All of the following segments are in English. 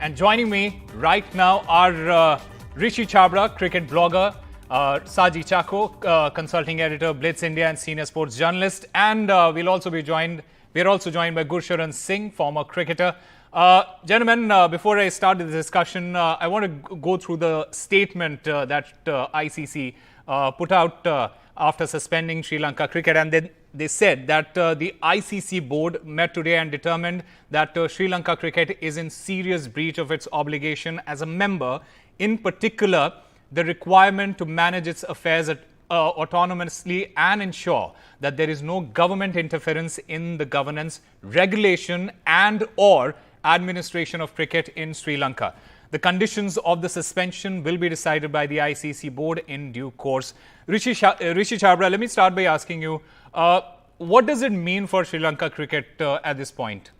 And joining me right now are Rishi Chabra, cricket blogger, Saji Chako, consulting editor, Blitz India and senior sports journalist, and we're also joined by Gursharan Singh, former cricketer. Gentlemen, before I start the discussion, I want to go through the statement that ICC put out after suspending Sri Lanka cricket, and they said that the ICC board met today and determined that Sri Lanka cricket is in serious breach of its obligation as a member, in particular the requirement to manage its affairs autonomously and ensure that there is no government interference in the governance, regulation and or administration of cricket in Sri Lanka. The conditions of the suspension will be decided by the ICC board in due course. Rishi Chabra, let me start by asking you, what does it mean for Sri Lanka cricket at this point?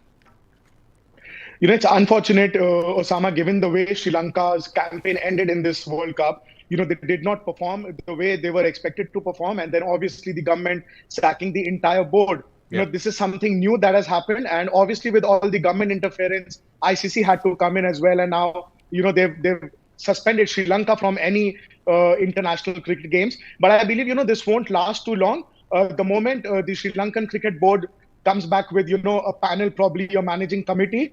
You know, it's unfortunate, Osama, given the way Sri Lanka's campaign ended in this World Cup. You know, they did not perform the way they were expected to perform. And then obviously the government sacking the entire board. You know, this is something new that has happened. And obviously with all the government interference, ICC had to come in as well. And now, you know, they've suspended Sri Lanka from any international cricket games. But I believe, you know, this won't last too long. The moment the Sri Lankan cricket board comes back with, you know, a panel, probably a managing committee,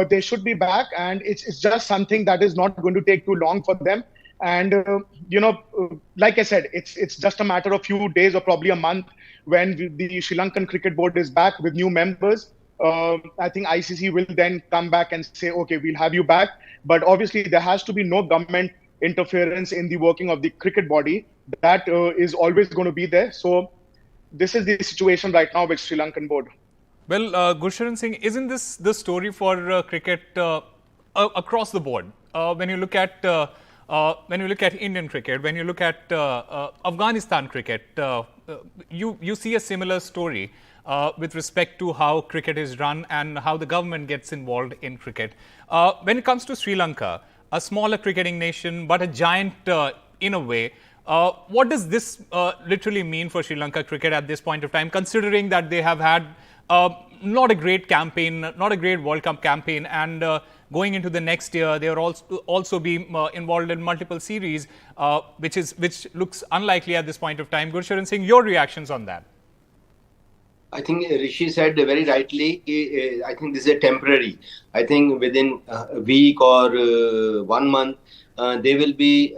they should be back. And it's just something that is not going to take too long for them. And, you know, like I said, it's just a matter of few days or probably a month when the Sri Lankan cricket board is back with new members. I think ICC will then come back and say, okay, we'll have you back. But obviously, there has to be no government interference in the working of the cricket body. That is always going to be there. So this is the situation right now with Sri Lankan board. Well, Gursharan Singh, isn't this the story for cricket across the board? When you look at Indian cricket, when you look at Afghanistan cricket, you see a similar story with respect to how cricket is run and how the government gets involved in cricket. When it comes to Sri Lanka, a smaller cricketing nation but a giant in a way, what does this literally mean for Sri Lanka cricket at this point of time, considering that they have had not a great campaign, not a great World Cup campaign, and going into the next year, they are also be involved in multiple series, which looks unlikely at this point of time. Gursharan Singh, your reactions on that? I think Rishi said very rightly, I think this is a temporary. I think within a week or 1 month, they will be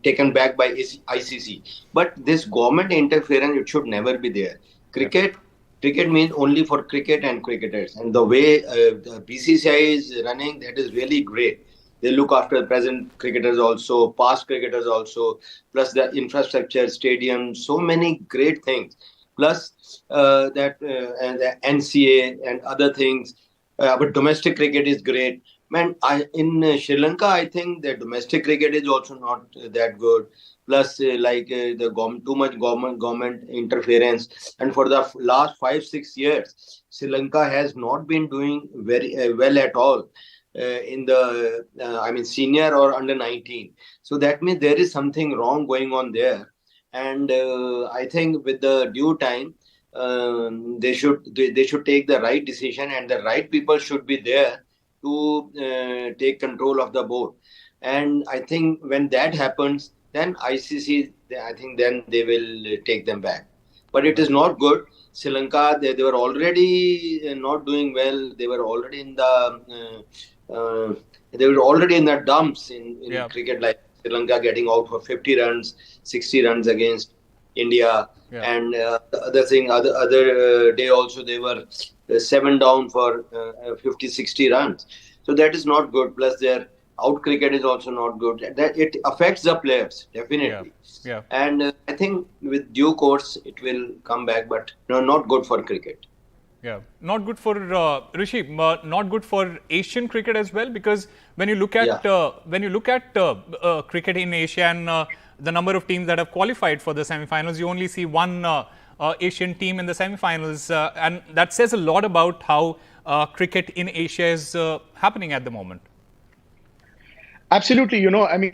taken back by ICC. But this government interference, it should never be there. Cricket means only for cricket and cricketers. And the way the BCCI is running, that is really great. They look after the present cricketers also, past cricketers also, plus the infrastructure, stadiums, so many great things. Plus the NCA and other things. But domestic cricket is great. Man, in Sri Lanka, I think the domestic cricket is also not that good. Plus, too much government interference. And for the last 5-6 years, Sri Lanka has not been doing very well at all in the, senior or under 19. So that means there is something wrong going on there. And I think with the due time, they should take the right decision, and the right people should be there to take control of the board. And I think when that happens, then ICC, I think then they will take them back. But it is not good. Sri Lanka, they were already not doing well. They were already in the dumps in cricket, like Sri Lanka getting out for 50 runs, 60 runs against India. And the other day also they were 7 down for 50, 60 runs. So that is not good. Plus their out cricket is also not good. That it affects the players, definitely. And I think with due course it will come back, but not good for cricket. Yeah, not good for Rishi, not good for Asian cricket as well, because when you look at cricket in Asia and the number of teams that have qualified for the semi-finals, you only see one Asian team in the semi-finals, and that says a lot about how cricket in Asia is happening at the moment. Absolutely. You know, I mean,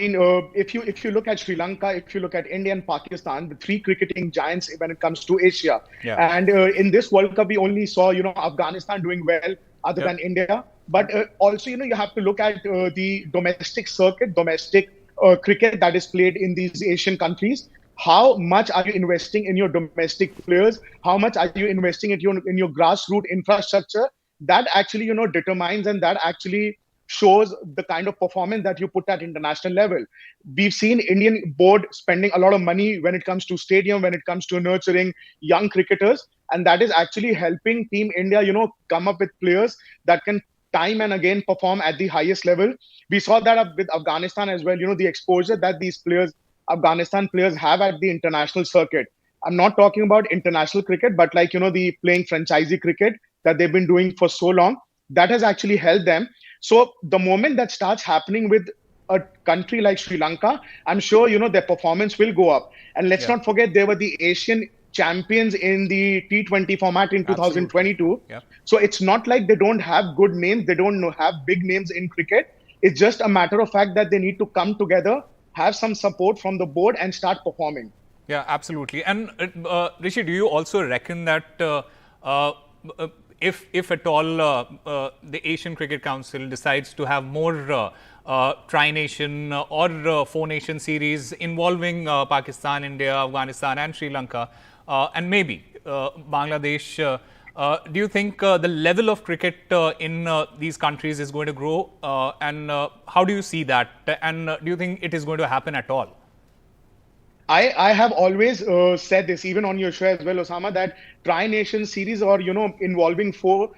if you look at Sri Lanka, if you look at India and Pakistan, the three cricketing giants when it comes to Asia. And in this World Cup, we only saw, Afghanistan doing well other than India. But also, you have to look at the domestic circuit, domestic cricket that is played in these Asian countries. How much are you investing in your domestic players? How much are you investing in your grassroots infrastructure? That actually, determines, and that actually shows the kind of performance that you put at international level. We've seen Indian board spending a lot of money when it comes to stadium, when it comes to nurturing young cricketers, and that is actually helping Team India, come up with players that can time and again perform at the highest level. We saw that up with Afghanistan as well. The exposure that these players, Afghanistan players, have at the international circuit. I'm not talking about international cricket, but like the playing franchisee cricket that they've been doing for so long. That has actually helped them. So the moment that starts happening with a country like Sri Lanka, I'm sure their performance will go up. And let's not forget, they were the Asian champions in the T20 format in 2022. Yeah. So it's not like they don't have good names, they don't have big names in cricket. It's just a matter of fact that they need to come together, have some support from the board, and start performing. Yeah, absolutely. And Rishi, do you also reckon that if at all the Asian Cricket Council decides to have more tri-nation or four-nation series involving Pakistan, India, Afghanistan and Sri Lanka, and maybe Bangladesh, do you think the level of cricket in these countries is going to grow? And how do you see that? And do you think it is going to happen at all? I have always said this, even on your show as well, Osama, that tri-nation series or, involving four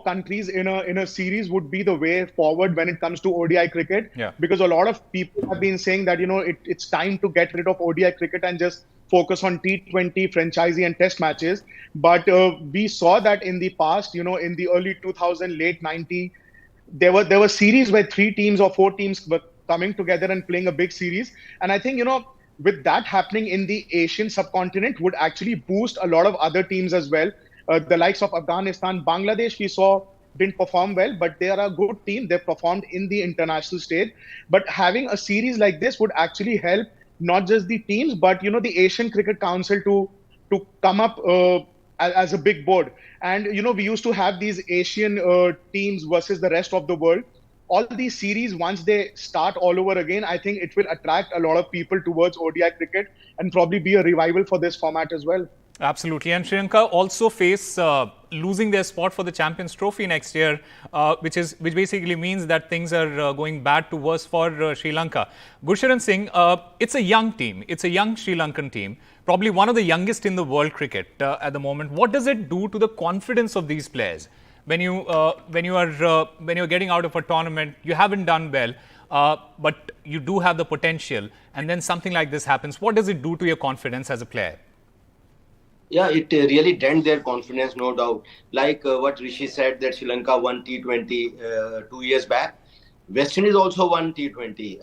countries in a series would be the way forward when it comes to ODI cricket. Yeah. Because a lot of people have been saying that, it's time to get rid of ODI cricket and just focus on T20, franchisee and test matches. But we saw that in the past, in the early 2000, late 90, there were series where 3 teams or 4 teams were coming together and playing a big series. And I think, with that happening in the Asian subcontinent would actually boost a lot of other teams as well. The likes of Afghanistan, Bangladesh, we saw didn't perform well, but they are a good team. They performed in the international stage. But having a series like this would actually help not just the teams, but the Asian Cricket Council to come up as a big board. And we used to have these Asian teams versus the rest of the world. All these series, once they start all over again, I think it will attract a lot of people towards ODI cricket and probably be a revival for this format as well. Absolutely. And Sri Lanka also face losing their spot for the Champions Trophy next year, which basically means that things are going bad to worse for Sri Lanka. Gursharan Singh, it's a young team. It's a young Sri Lankan team, probably one of the youngest in the world cricket at the moment. What does it do to the confidence of these players? When you're getting out of a tournament, you haven't done well, but you do have the potential, and then something like this happens. What does it do to your confidence as a player? Yeah, it really dent their confidence, no doubt. Like what Rishi said, that Sri Lanka won T20 2 years back. West Indies also won T20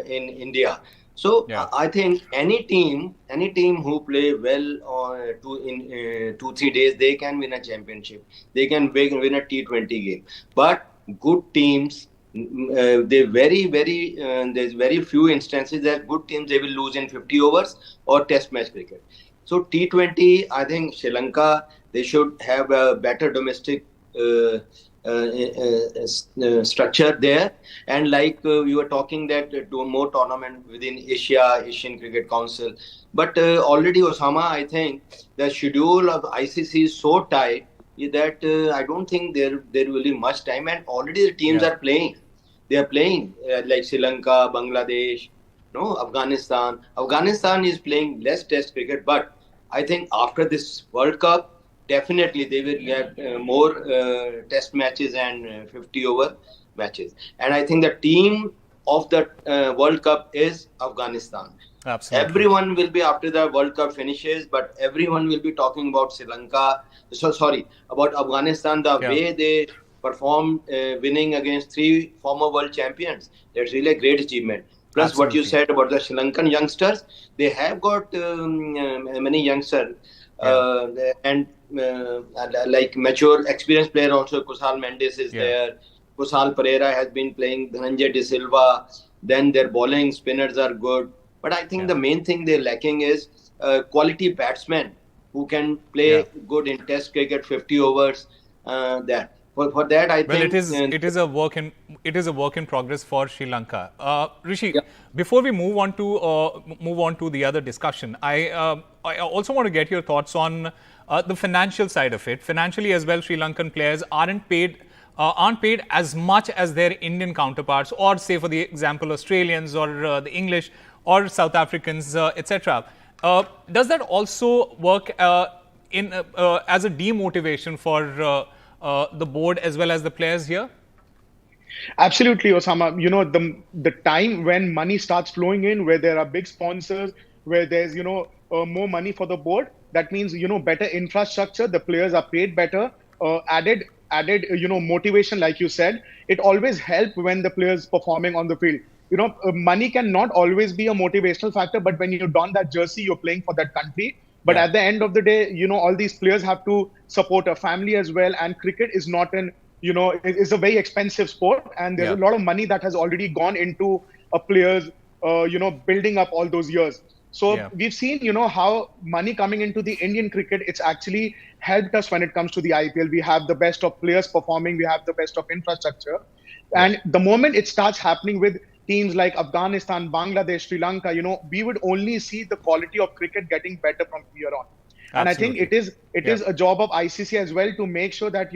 in India. So I think any team who play well in 2-3 days, they can win a championship. They can win a T20 game. But good teams, there's very few instances that good teams, they will lose in 50 overs or test match cricket. So T20, I think Sri Lanka, they should have a better domestic structure there. And like we were talking that do more tournament within Asian Cricket Council. But already, Osama, I think the schedule of ICC is so tight that I don't think there will be much time. And already the teams are playing. They are playing like Sri Lanka, Bangladesh, Afghanistan. Afghanistan is playing less test cricket, but I think after this World Cup, definitely they will get more test matches and 50 over matches. And I think the team of the World Cup is Afghanistan. Absolutely. Everyone will be, after the World Cup finishes, but everyone will be talking about Sri Lanka. About Afghanistan, the way they performed, winning against 3 former world champions. That's really a great achievement. Plus, what you said about the Sri Lankan youngsters, they have got many youngsters and like mature, experienced player also. Kusal Mendes is there. Kusal Pereira has been playing. Dhananjay De Silva. Then their bowling spinners are good. But I think the main thing they're lacking is quality batsmen who can play good in Test cricket, 50 overs. for that, I Well, think it is a work in progress for Sri Lanka. Rishi, Yeah. before we move on to the other discussion, I also want to get your thoughts on the financial side of it. Financially as well, Sri Lankan players aren't paid as much as their Indian counterparts, or say for the example Australians or the English or South Africans, etc. Does that also work as a demotivation for the board as well as the players here? Absolutely, Osama. The time when money starts flowing in, where there are big sponsors, where there's more money for the board. That means better infrastructure. The players are paid better. Added motivation, like you said. It always helps when the players performing on the field. Money can not always be a motivational factor, but when you don that jersey, you're playing for that country. But Yeah. at the end of the day, all these players have to support a family as well. And cricket is not it is a very expensive sport, and there's Yeah. a lot of money that has already gone into a player's, building up all those years. So Yeah. we've seen, how money coming into the Indian cricket, it's actually helped us when it comes to the IPL. We have the best of players performing. We have the best of infrastructure. Yeah. And the moment it starts happening with teams like Afghanistan, Bangladesh, Sri Lanka, we would only see the quality of cricket getting better from here on. And I think Absolutely. it is a job of ICC as well to make sure that,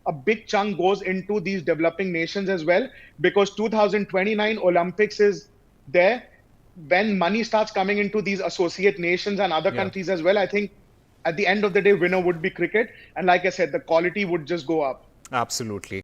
a big chunk goes into these developing nations as well, because 2029 Olympics is there. When money starts coming into these associate nations and other Yeah. countries as well, I think at the end of the day, winner would be cricket. And like I said, the quality would just go up. Absolutely.